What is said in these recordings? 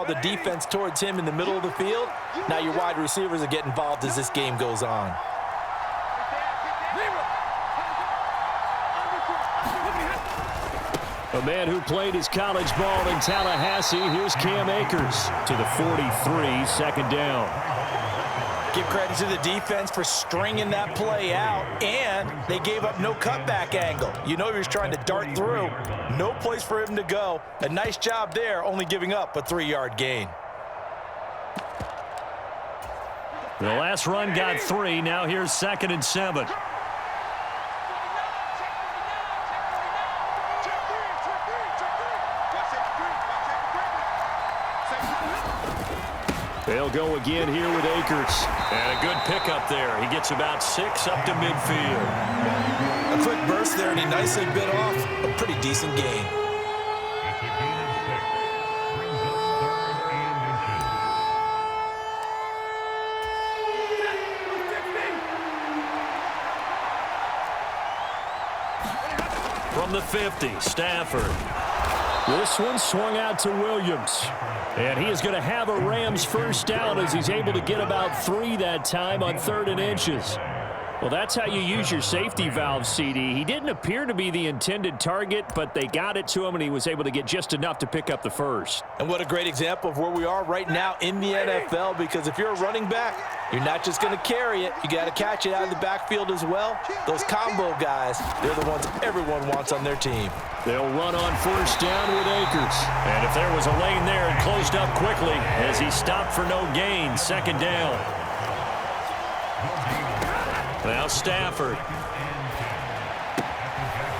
all the defense towards him in the middle of the field. Now your wide receivers will get involved as this game goes on. A man who played his college ball in Tallahassee. Here's Cam Akers to the 43, second down. Give credit to the defense for stringing that play out, and they gave up no cutback angle. You know he was trying to dart through. No place for him to go. A nice job there, only giving up a 3-yard gain. The last run got 3. Now here's 2nd and 7. They'll go again here with Akers. And a good pickup there. He gets about 6 up to midfield. A quick burst there, and he nicely bit off a pretty decent gain. From the 50, Stafford. This one swung out to Williams. And he is going to have a Rams first down as he's able to get about 3 that time on 3rd and inches. Well, that's how you use your safety valve, CD. He didn't appear to be the intended target, but they got it to him, and he was able to get just enough to pick up the first. And what a great example of where we are right now in the NFL, because if you're a running back, you're not just going to carry it. You got to catch it out of the backfield as well. Those combo guys, they're the ones everyone wants on their team. They'll run on first down with Akers. And if there was a lane there, it closed up quickly as he stopped for no gain. 2nd down. Now Stafford.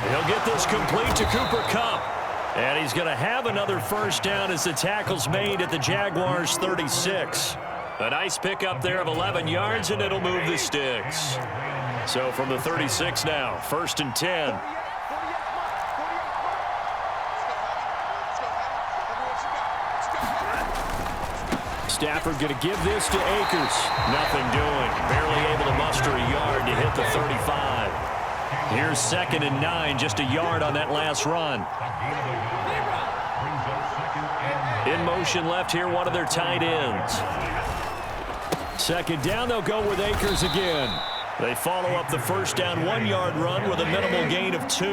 He'll get this complete to Cooper Kupp. And he's going to have another first down as the tackle's made at the Jaguars' 36. A nice pickup there of 11 yards, and it'll move the sticks. So from the 36 now, 1st and 10. Stafford going to give this to Akers. Nothing doing. Barely able to muster a yard to hit the 35. Here's 2nd and 9, just a yard on that last run. In motion left here, one of their tight ends. 2nd down, they'll go with Akers again. They follow up the first down 1-yard run with a minimal gain of 2.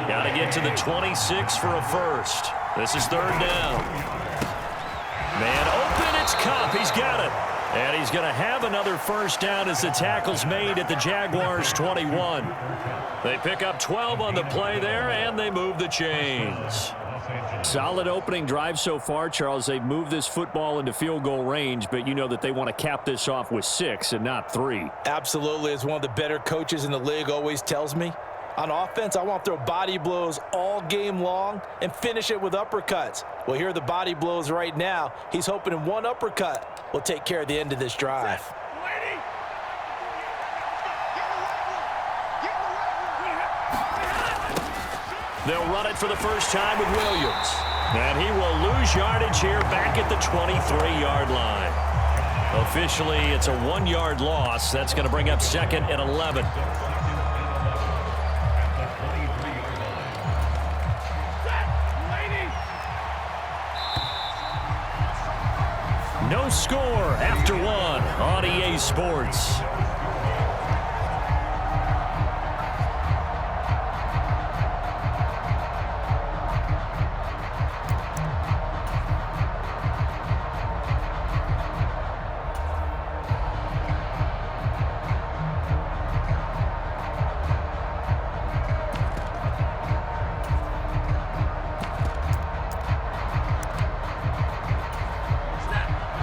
Got to get to the 26 for a first. This is 3rd down. Man open, it's Kupp. He's got it. And he's going to have another first down as the tackle's made at the Jaguars' 21. They pick up 12 on the play there, and they move the chains. Solid opening drive so far, Charles. They've moved this football into field goal range, but you know that they want to cap this off with 6 and not 3. Absolutely. As one of the better coaches in the league always tells me, on offense, I want to throw body blows all game long and finish it with uppercuts. Well, here are the body blows right now. He's hoping in one uppercut will take care of the end of this drive. They'll run it for the first time with Williams. And he will lose yardage here back at the 23-yard line. Officially, it's a 1-yard loss. That's going to bring up 2nd and 11. No score after 1 on EA Sports.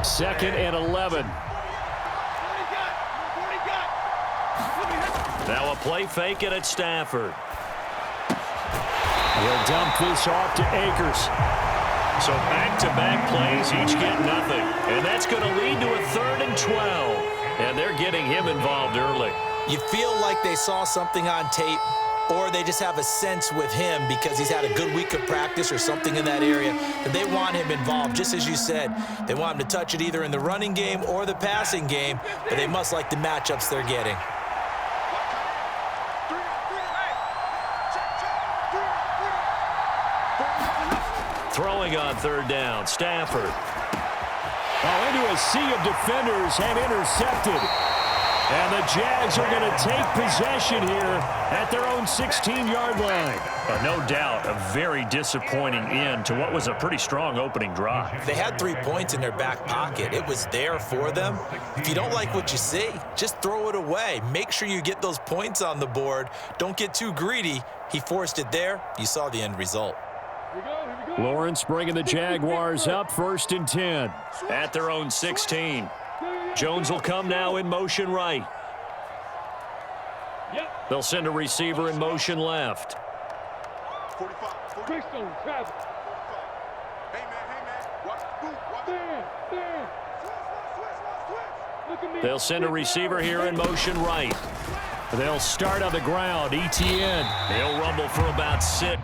Second and 11. Now a play fake and it's Stafford. He'll dump this off to Akers. So back-to-back plays, each get nothing. And that's going to lead to a 3rd and 12. And they're getting him involved early. You feel like they saw something on tape, or they just have a sense with him because he's had a good week of practice or something in that area, that they want him involved. Just as you said, they want him to touch it either in the running game or the passing game, but they must like the matchups they're getting. Throwing on 3rd down, Stafford. Oh, into a sea of defenders and intercepted. And the Jags are going to take possession here at their own 16-yard line. No doubt a very disappointing end to what was a pretty strong opening drive. They had 3 points in their back pocket. It was there for them. If you don't like what you see, just throw it away. Make sure you get those points on the board. Don't get too greedy. He forced it there. You saw the end result. Lawrence bringing the Jaguars up 1st and 10 at their own 16. Jones will come now in motion right. They'll send a receiver in motion left. They'll send a receiver here in motion right. They'll start on the ground. ETN. He'll rumble for about 6.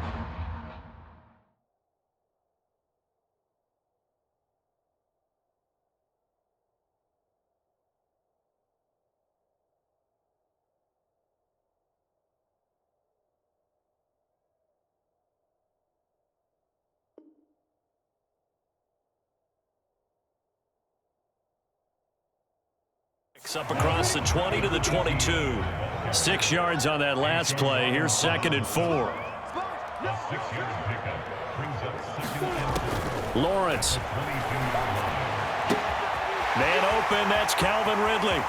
Up across the 20 to the 22. 6 yards on that last play. Here's 2nd and 4. Lawrence. Man open. That's Calvin Ridley.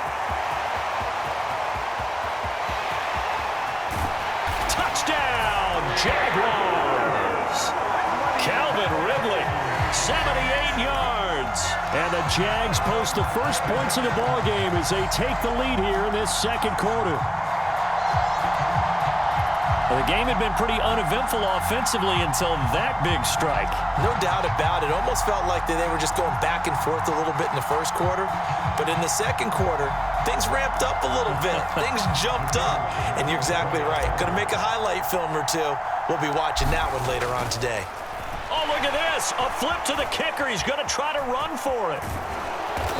Touchdown, Jaguars. Calvin Ridley, 78 yards. And the Jags post the first points of the ball game as they take the lead here in this 2nd quarter. Well, the game had been pretty uneventful offensively until that big strike. No doubt about it. Almost felt like they were just going back and forth a little bit in the 1st quarter. But in the 2nd quarter, things ramped up a little bit. Things jumped up. And you're exactly right. Going to make a highlight film or two. We'll be watching that one later on today. Oh, look at this. A flip to the kicker. He's going to try to run for it.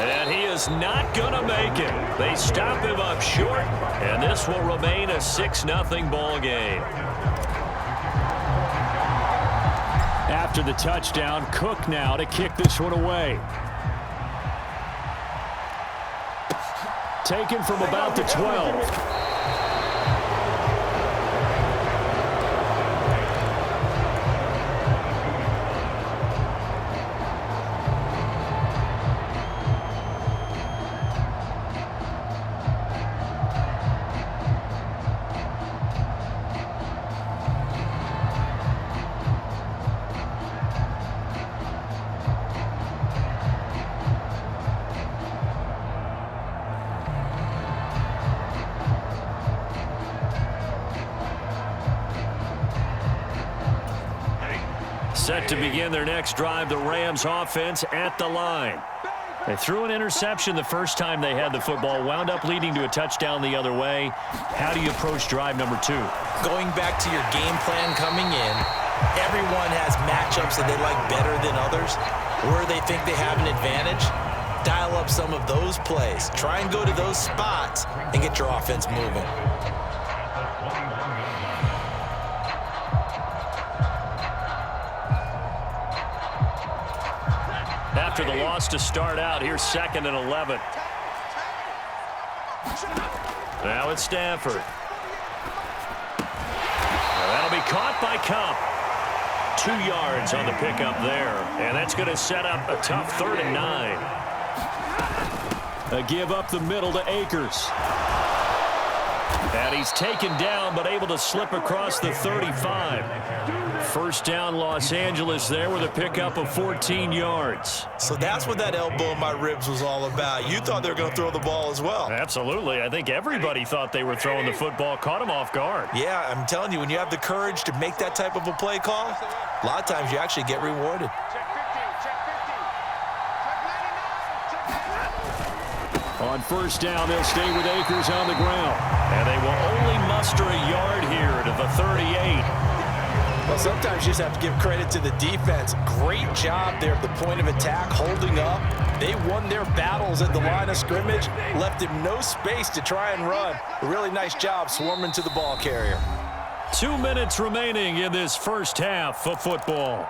And he is not going to make it. They stop him up short, and this will remain a 6-0 ball game. After the touchdown, Cook now to kick this one away. Taken from about the 12. Set to begin their next drive, the Rams offense at the line. They threw an interception the first time they had the football, wound up leading to a touchdown the other way. How do you approach drive number 2? Going back to your game plan coming in, everyone has matchups that they like better than others, where they think they have an advantage. Dial up some of those plays. Try and go to those spots and get your offense moving. After the loss to start out, here's 2nd and 11. Now it's Stafford. Now that'll be caught by Cup. 2 yards on the pickup there. And that's going to set up a tough 3rd and 9. A give up the middle to Akers. And he's taken down, but able to slip across the 35. First down, Los Angeles there with a pickup of 14 yards. So that's what that elbow in my ribs was all about. You thought they were going to throw the ball as well. Absolutely. I think everybody thought they were throwing the football, caught him off guard. Yeah, I'm telling you, when you have the courage to make that type of a play call, a lot of times you actually get rewarded. On first down, they'll stay with Akers on the ground. And they will only muster a yard here to the 38. Well, sometimes you just have to give credit to the defense. Great job there at the point of attack, holding up. They won their battles at the line of scrimmage, left him no space to try and run. A really nice job swarming to the ball carrier. 2 minutes remaining in this first half of football.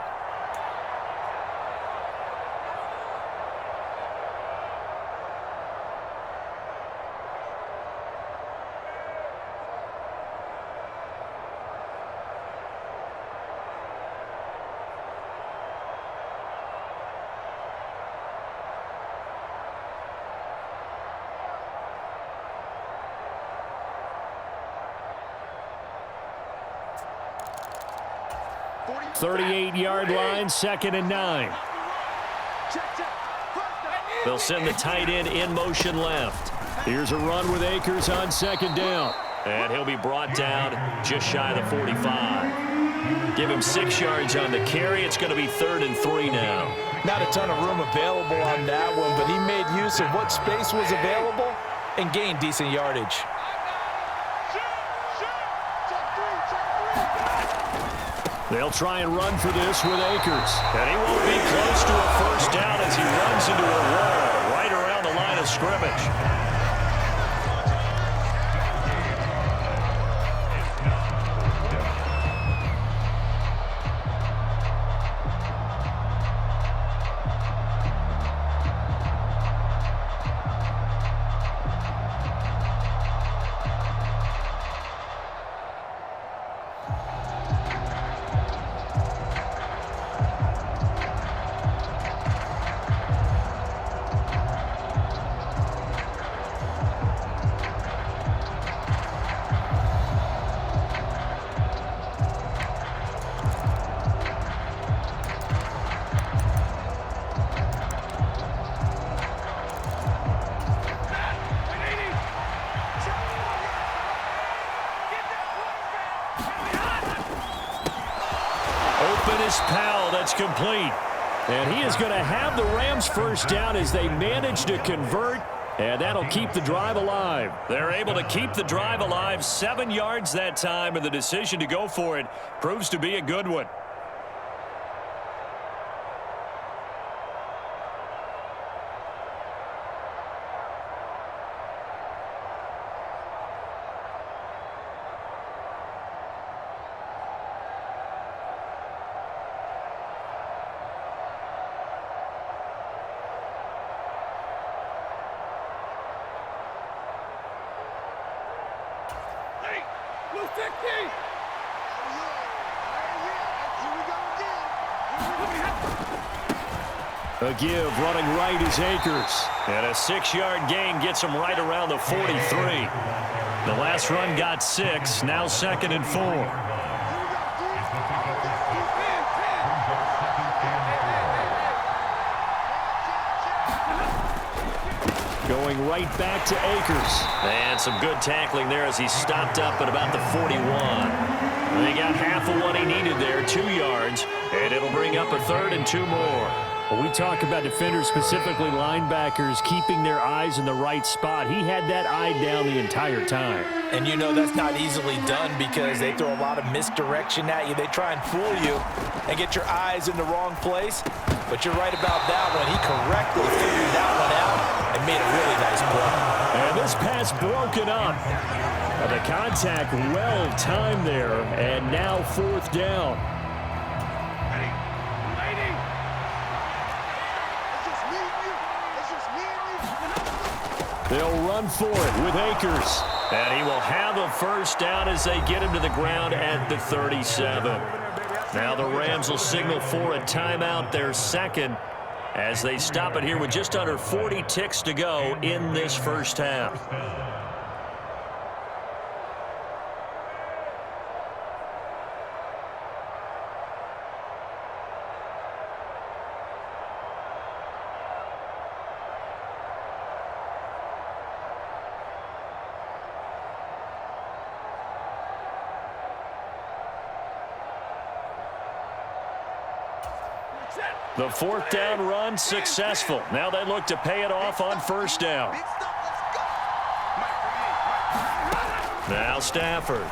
38-yard line, 2nd and 9. They'll send the tight end in motion left. Here's a run with Akers on 2nd down. And he'll be brought down just shy of the 45. Give him 6 yards on the carry. It's going to be 3rd and 3 now. Not a ton of room available on that one, but he made use of what space was available and gained decent yardage. They'll try and run for this with Akers. And he won't be close to a first down as he runs into a wall right around the line of scrimmage. Powell, that's complete. And he is going to have the Rams first down as they manage to convert, and that'll keep the drive alive. They're able to keep the drive alive, 7 yards that time, and the decision to go for it proves to be a good one. A give running right is Akers. And a 6-yard gain gets him right around the 43. The last run got 6, now 2nd and 4. Going right back to Akers. And some good tackling there as he stopped up at about the 41. They got half of what he needed there, 2 yards, and it'll bring up a 3rd and 2 more. When we talk about defenders, specifically linebackers, keeping their eyes in the right spot, he had that eye down the entire time. And you know that's not easily done because they throw a lot of misdirection at you. They try and fool you and get your eyes in the wrong place. But you're right about that one. He correctly figured that one out and made a really nice play. And this pass broken up. The contact well timed there, and now 4th down. They'll run for it with Akers. And he will have a first down as they get him to the ground at the 37. Now the Rams will signal for a timeout, their 2nd, as they stop it here with just under 40 ticks to go in this first half. The 4th down run successful. Now they look to pay it off on first down. Now Stafford.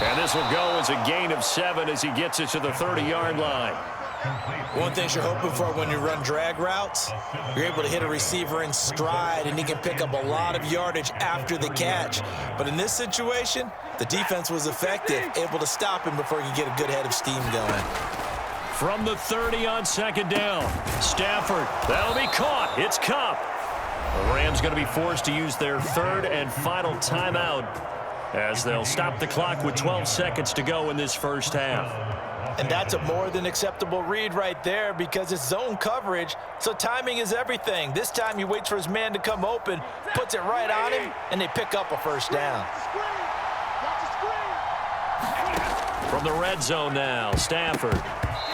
And this will go as a gain of 7 as he gets it to the 30-yard line. One thing you're hoping for when you run drag routes, you're able to hit a receiver in stride and he can pick up a lot of yardage after the catch. But in this situation, the defense was effective, able to stop him before he could get a good head of steam going. From the 30 on 2nd down, Stafford, that'll be caught. It's Kupp. The Rams going to be forced to use their 3rd and final timeout as they'll stop the clock with 12 seconds to go in this first half. And that's a more than acceptable read right there because it's zone coverage, so timing is everything. This time he waits for his man to come open, puts it right on him, and they pick up a first down. From the red zone now. Stafford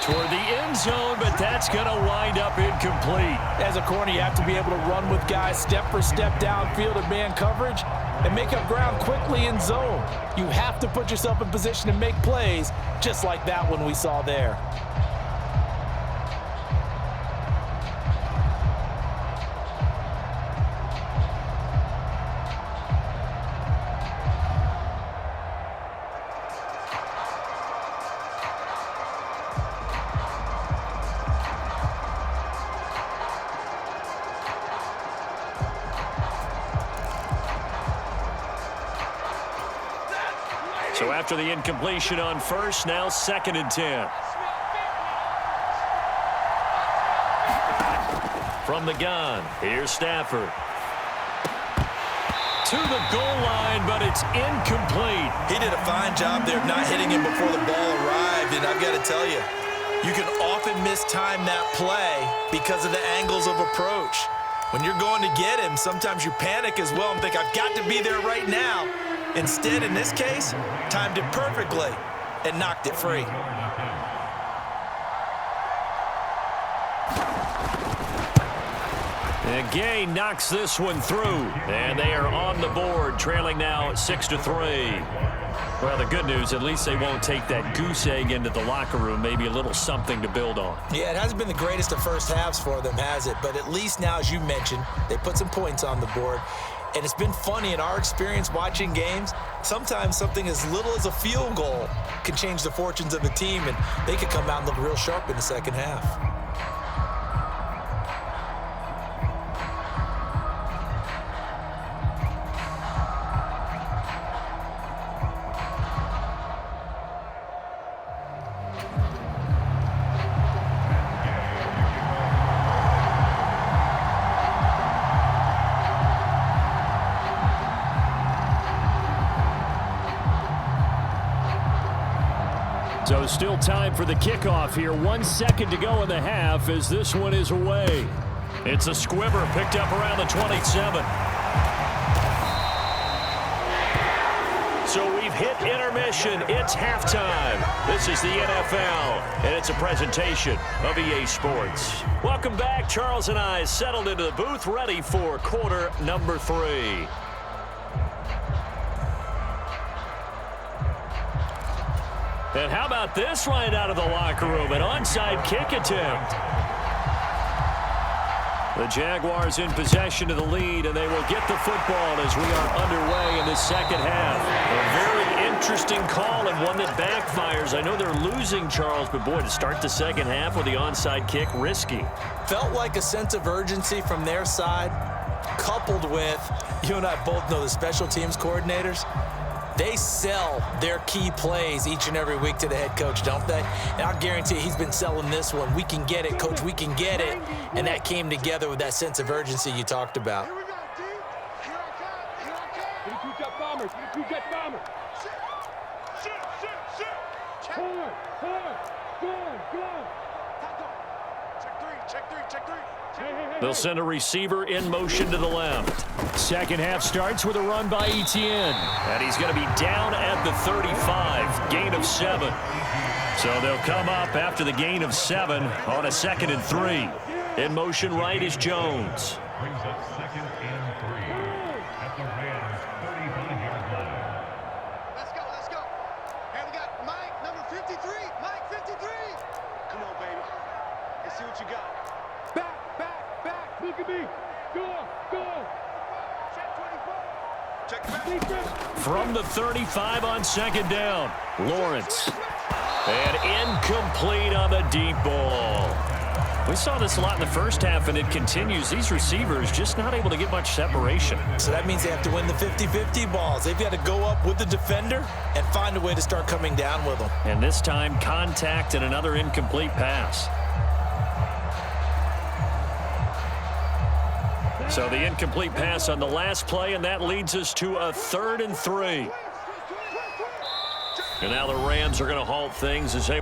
toward the end zone, but that's going to wind up incomplete. As a corner, you have to be able to run with guys step for step downfield in man coverage and make up ground quickly in zone. You have to put yourself in position to make plays, just like that one we saw there. So after the incompletion on first, now 2nd and 10. From the gun, here's Stafford. To the goal line, but it's incomplete. He did a fine job there of not hitting him before the ball arrived, and I've got to tell you, you can often mistime that play because of the angles of approach. When you're going to get him, sometimes you panic as well and think, I've got to be there right now. Instead, in this case, timed it perfectly and knocked it free. And Gay knocks this one through, and they are on the board, trailing now 6-3. Well, the good news, at least they won't take that goose egg into the locker room, maybe a little something to build on. Yeah, it hasn't been the greatest of first halves for them, has it? But at least now, as you mentioned, they put some points on the board. And it's been funny in our experience watching games. Sometimes something as little as a field goal can change the fortunes of a team, and they could come out and look real sharp in the second half. So still time for the kickoff here. 1 second to go in the half as this one is away. It's a squibber picked up around the 27. So we've hit intermission. It's halftime. This is the NFL, and it's a presentation of EA Sports. Welcome back. Charles and I settled into the booth, ready for quarter number 3. And how about this right out of the locker room? An onside kick attempt. The Jaguars in possession of the lead, and they will get the football as we are underway in the second half. A very interesting call and one that backfires. I know they're losing, Charles, but boy, to start the second half with the onside kick, risky. Felt like a sense of urgency from their side, coupled with, you and I both know the special teams coordinators. They sell their key plays each and every week to the head coach, don't they? And I'll guarantee you he's been selling this one. We can get it, coach, we can get it. And that came together with that sense of urgency you talked about. Here we go, D. Here I come. Here I come. 2 jet bombers. 2 jet bombers. Shoot. Go. Check 3. They'll send a receiver in motion to the left. Second half starts with a run by Etienne. And he's going to be down at the 35, gain of 7. So they'll come up after the gain of 7 on a 2nd and 3. In motion right is Jones. Brings up 2nd and 3 at the Rams' 35-yard line. Let's go. And we got Mike, number 53. Mike, 53. Come on, baby. Let's see what you got. Back. Look at me. Go. Check 24. Check. From the 35 on 2nd down, Lawrence. And incomplete on the deep ball. We saw this a lot in the first half, and it continues. These receivers just not able to get much separation. So that means they have to win the 50-50 balls. They've got to go up with the defender and find a way to start coming down with them. And this time, contact and another incomplete pass. So the incomplete pass on the last play, and that leads us to a 3rd and 3. And now the Rams are going to halt things as they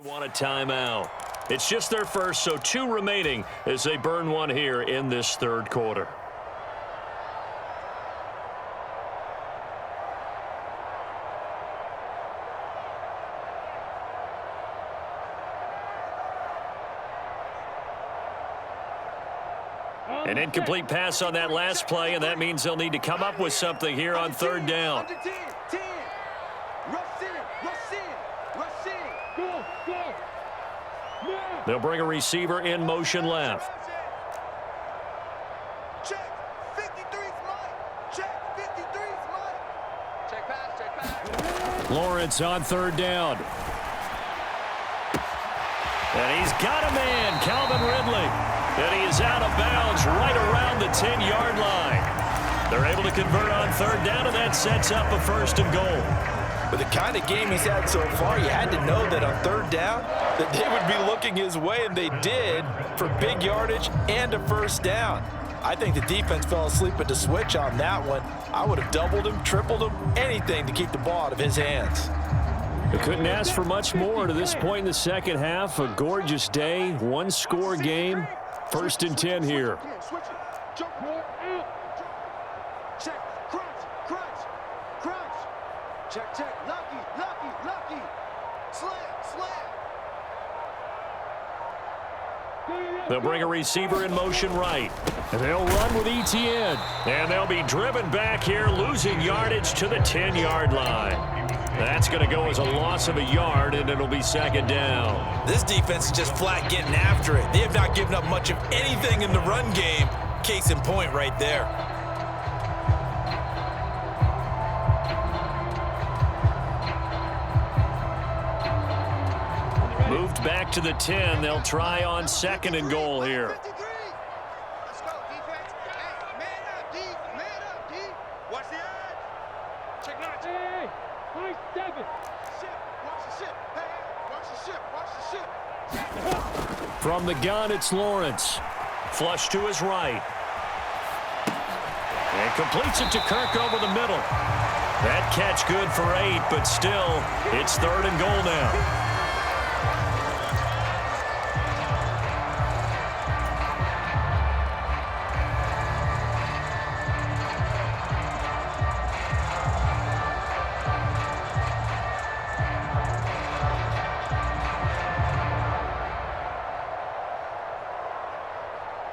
Want a timeout. It's just their first, so 2 remaining as they burn one here in this third quarter. An incomplete pass on that last play, and that means they'll need to come up with something here on third down. They'll bring a receiver in motion left. Check. 53's mine. Check. 53's mine. Check pass. Check pass. Lawrence on third down. And he's got a man, Calvin Ridley. And he is out of bounds right around the 10-yard line. They're able to convert on third down, and that sets up a 1st and goal. With the kind of game he's had so far, you had to know that on third down that they would be looking his way, and they did, for big yardage and a 1st down. I think the defense fell asleep at the switch on that one. I would have doubled him, tripled him, anything to keep the ball out of his hands. They couldn't ask for much more to this point in the second half. A gorgeous day, 1-score game. 1st and 10 here. Switch it. Jump ball out. Check. Crunch. Check. Lucky. Slam. They'll bring a receiver in motion right. And they'll run with Etienne. And they'll be driven back here, losing yardage to the 10-yard line. That's going to go as a loss of a yard, and it'll be 2nd down. This defense is just flat getting after it. They have not given up much of anything in the run game. Case in point right there. Moved back to the 10. They'll try on 2nd and goal here. 53. Let's go, defense. Hey, man up, D. Watch the edge. Check 9. Hey, nice 7. Watch the ship. From the gun, it's Lawrence. Flush to his right. And completes it to Kirk over the middle. That catch good for 8, but still, it's 3rd and goal now.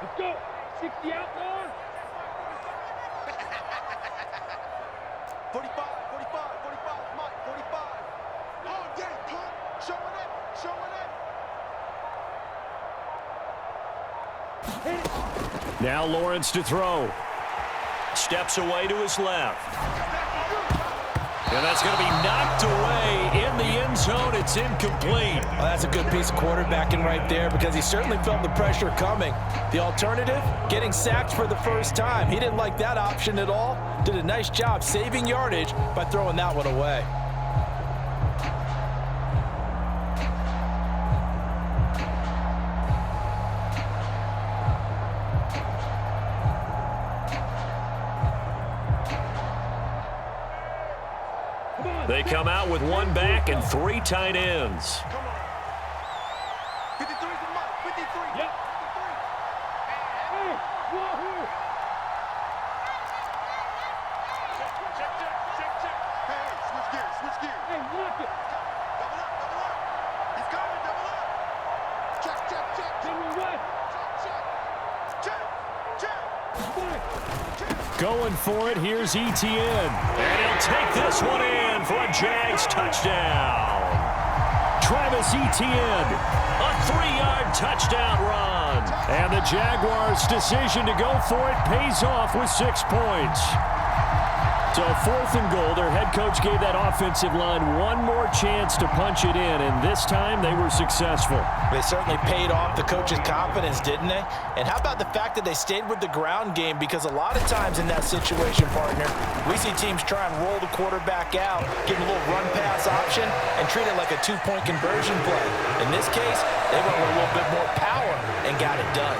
Let's go. 60 out there. 45, Mike, 45. All day, pump. Showing it. Now Lawrence to throw. Steps away to his left. And that's going to be knocked away in the end zone. It's incomplete. Well, that's a good piece of quarterbacking right there because he certainly felt the pressure coming. The alternative, getting sacked for the first time. He didn't like that option at all. Did a nice job saving yardage by throwing that one away. They come out with 1 back and 3 tight ends. Come on. 53's the Mike. 53. Yep. 53. Hey, wahoo. Check. Hey, switch gears. Hey, lock it. Double up. He's coming, double up. Check. Double what? Check. Going for it, here's Etienne. And he'll take this one in for a Jags touchdown. Travis Etienne, a 3-yard touchdown run. And the Jaguars' decision to go for it pays off with 6 points. So 4th and goal, their head coach gave that offensive line one more chance to punch it in, and this time they were successful. They certainly paid off the coach's confidence, didn't they? And how about the fact that they stayed with the ground game? Because a lot of times in that situation, partner, we see teams try and roll the quarterback out, give him a little run-pass option, and treat it like a 2-point conversion play. In this case, they went with a little bit more power and got it done.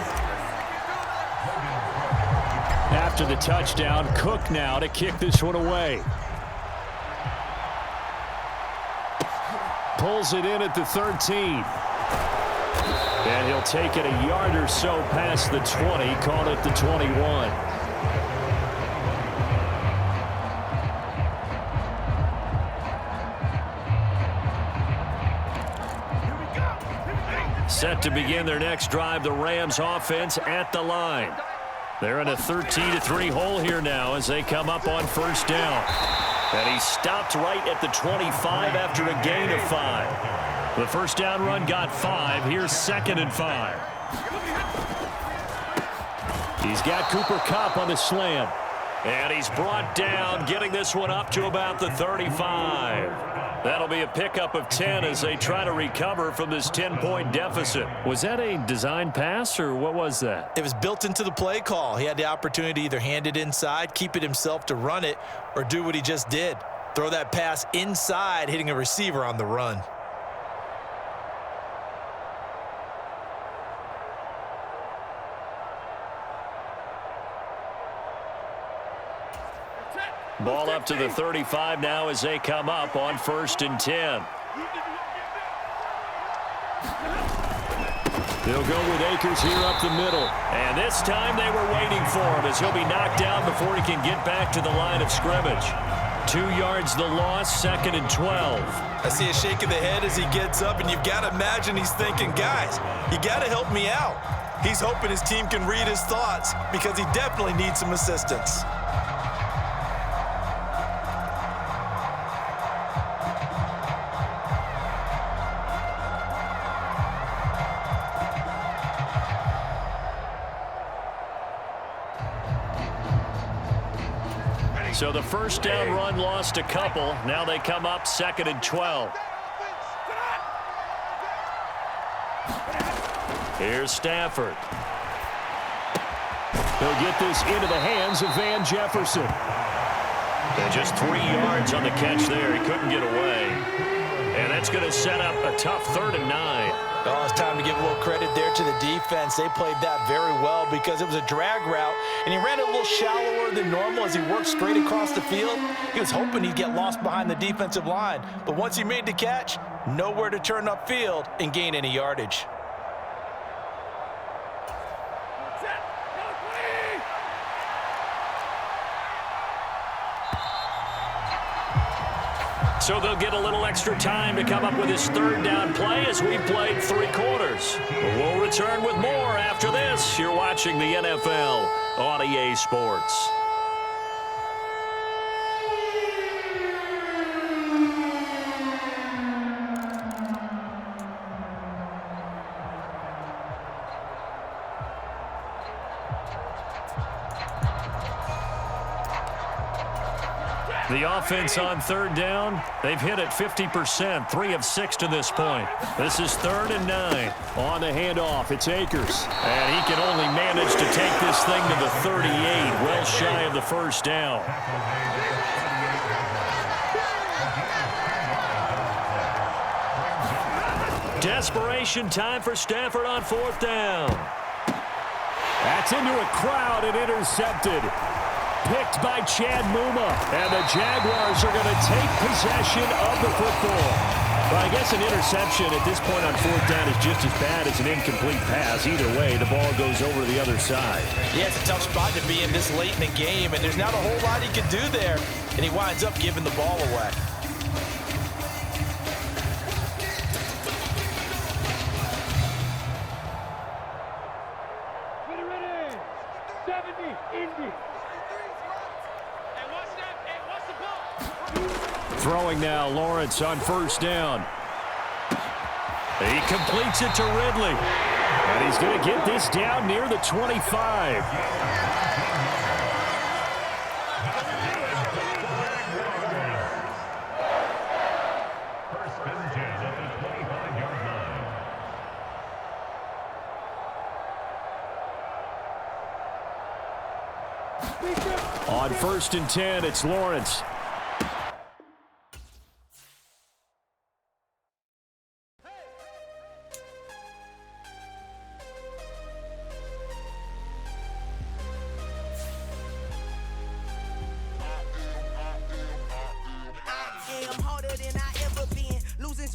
After the touchdown, Cook now to kick this one away. pulls it in at the 13. And he'll take it a yard or so past the 20, call it the 21. Set to begin their next drive, the Rams offense at the line. They're in a 13-3 hole here now as they come up on first down. And he stopped right at the 25 after a gain of 5. The first down run got 5. Here's 2nd and 5. He's got Cooper Kupp on the slam. And he's brought down, getting this one up to about the 35. That'll be a pickup of 10 as they try to recover from this 10-point deficit. Was that a design pass, or what was that? It was built into the play call. He had the opportunity to either hand it inside, keep it himself to run it, or do what he just did. Throw that pass inside, hitting a receiver on the run. Ball up to the 35 now as they come up on 1st and 10. They'll go with Akers here up the middle. And this time they were waiting for him as he'll be knocked down before he can get back to the line of scrimmage. 2 yards the loss, 2nd and 12. I see a shake of the head as he gets up, and you've got to imagine he's thinking, guys, you got to help me out. He's hoping his team can read his thoughts because he definitely needs some assistance. So the first down run lost a couple. Now they come up 2nd and 12. Here's Stafford. He'll get this into the hands of Van Jefferson. And just 3 yards on the catch there. He couldn't get away. And that's going to set up a tough 3rd and 9. Oh, it's time to give a little credit there to the defense. They played that very well because it was a drag route, and he ran it a little shallower than normal as he worked straight across the field. He was hoping he'd get lost behind the defensive line, but once he made the catch, nowhere to turn upfield and gain any yardage. So they'll get a little extra time to come up with his 3rd down play as we played 3 quarters. We'll return with more after this. You're watching the NFL on EA Sports. The offense on 3rd down, they've hit it 50%, 3 of 6 to this point. This is 3rd and 9. On the handoff, it's Akers. And he can only manage to take this thing to the 38, well shy of the first down. Desperation time for Stafford on 4th down. That's into a crowd and intercepted. Picked by Chad Muma. And the Jaguars are going to take possession of the football. Well, I guess an interception at this point on 4th down is just as bad as an incomplete pass. Either way, the ball goes over to the other side. Yeah, it's a tough spot to be in this late in the game, and there's not a whole lot he can do there, and he winds up giving the ball away. Ready, 70, Indy. Throwing now, Lawrence on 1st down. He completes it to Ridley. And he's going to get this down near the 25. First and 10 at the 25-yard line. On 1st and 10, it's Lawrence.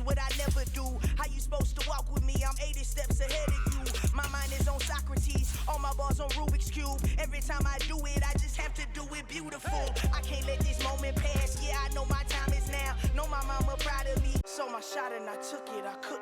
what I never do. How you supposed to walk with me? I'm 80 steps ahead of you. My mind is on Socrates, all my bars on Rubik's Cube. Every time I do it, I just have to do it beautiful. I can't let this moment pass, yeah, I know my time is now. Know my mama proud of me, so my shot and I took it, I could